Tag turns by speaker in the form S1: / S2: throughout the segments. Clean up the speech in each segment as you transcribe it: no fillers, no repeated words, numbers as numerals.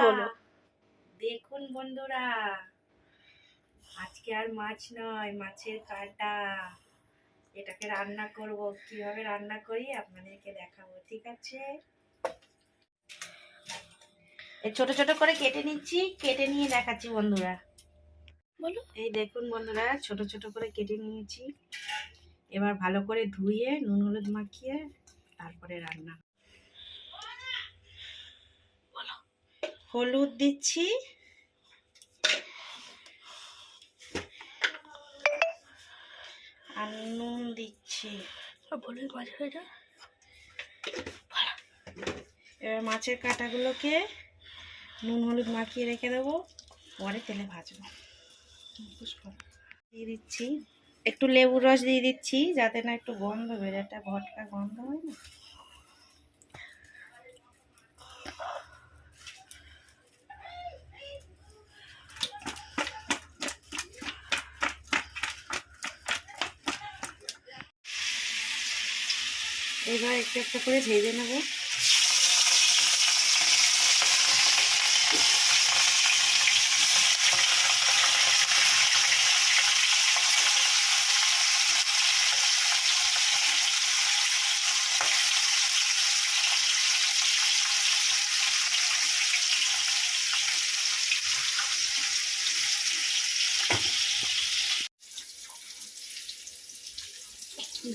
S1: বলো।
S2: দেখুন বন্ধুরা, আজকে আর মাছ নয়, মাছের কাঁটা। এটাকে রান্না করব। কিভাবে রান্না করি আপনাদেরকে দেখাবো, ঠিক আছে? এই ছোট ছোট করে কেটে নিচ্ছি, কেটে নিয়ে দেখাচ্ছি বন্ধুরা।
S1: বলো।
S2: এই দেখুন বন্ধুরা, ছোট ছোট করে কেটে নিয়েছি। এবার ভালো করে ধুয়ে নুন হলুদ মাখিয়ে তারপরে রান্না। হলুদ দিচ্ছি, আর নুন দিচ্ছি।
S1: বলো মাছ হয়ে যা।
S2: এবার মাছের কাঁটাগুলোকে নুন হলুদ মাখিয়ে রেখে দেবো, পরে তেলে ভাজবো। দিয়ে দিচ্ছি একটু লেবুর রস দিয়ে দিচ্ছি, যাতে না একটু গন্ধ বেরোয়, একটা ভটকা গন্ধ হয় না। এবার একটু একটা করে ভেজে নেব।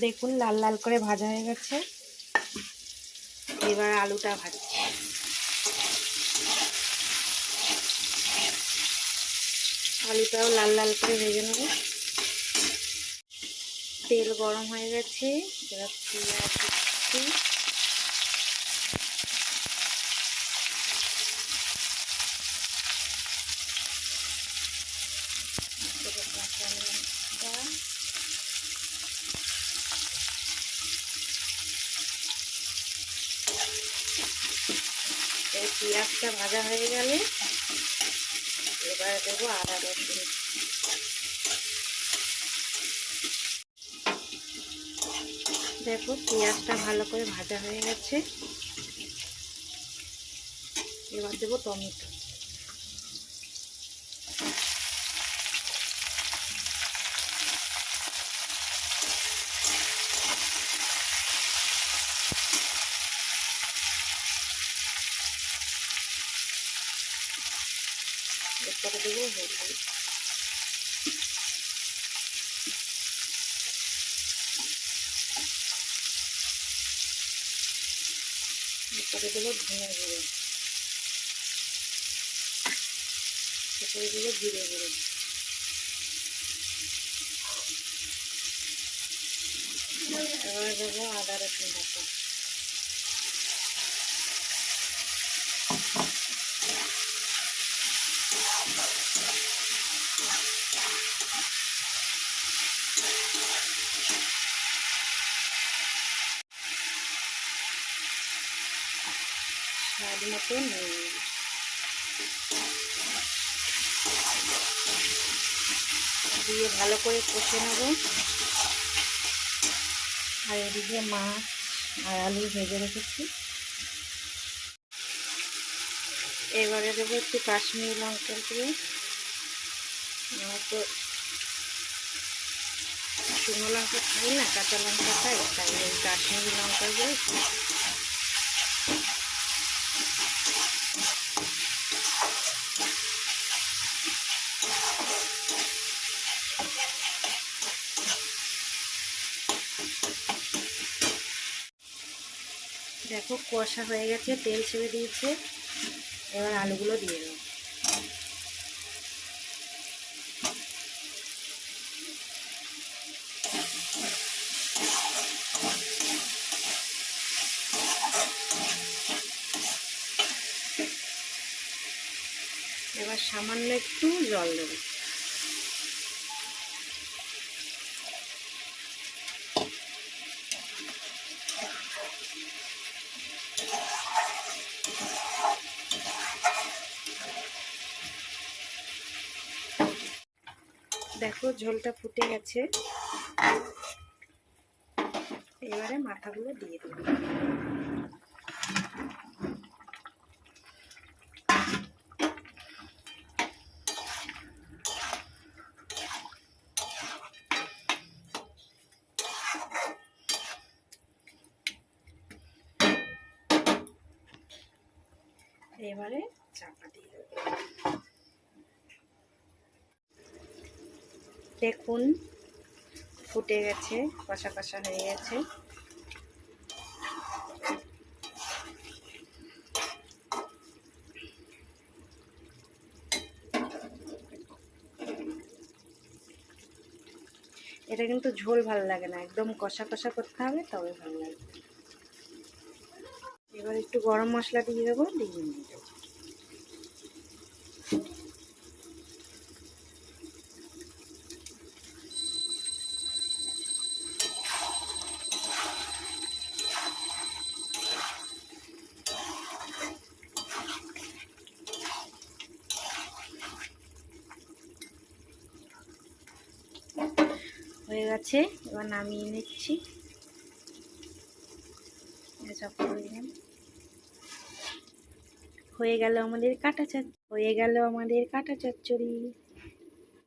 S2: দেখুন লাল লাল করে ভাজা হয়ে গেছে। এবার আলুটা ভাজছি। আলুটাও লাল লাল করে ভেজে নেব। তেল গরম হয়ে গেছে, এবার পেঁয়াজ দিচ্ছি। কাঁচা লঙ্কা, এই পেঁয়াজটা ভাজা হয়ে গেলে এবার দেবো আদা রসুন। দেখো পেঁয়াজটা ভালো করে ভাজা হয়ে গেছে, এবার দেবো টমেটো। এরপরে দেবো হলুদ। এরপরে দেবো ধনে গুঁড়ো। এরপরে দেবো জিরে গুঁড়ো। এবার দেবো আদা রসুন বাটা। স্বাদ মতো নুন দিয়ে ভালো করে কষে নেব। আর এদিকে মাছ আর আলু ভেজে রেখেছি। এবারে দেবো একটু কাশ্মীরি লঙ্কার গুঁড়ো। তো শুকনো লঙ্কা খাই না, কাঁচা লঙ্কা খাই, তাই ওই কাশ্মীরি লঙ্কার গুঁড়ো। দেখো কষা হয়ে গেছে, তেল ছেড়ে দিয়েছে। এবার আলুগুলো দিয়ে দেবো। এবার সামান্য একটু জল দেবো। দেখো ঝোলটা ফুটে গেছে, এবারে মাথাগুলো দিয়ে দেবো। এবারে চাপা দিয়ে দেবো। দেখুন ফুটে গেছে, কষা কষা হয়ে গেছে। এটা কিন্তু ঝোল ভালো লাগে না, একদম কষা কষা করতে হবে, তবে ভালো লাগবে। এবার একটু গরম মশলা দিয়ে দেবো, দিয়ে দেবো। হয়ে গেছে, এবার নামিয়ে নিচ্ছি। হয়ে গেল আমাদের কাটা চচ্চড়ি।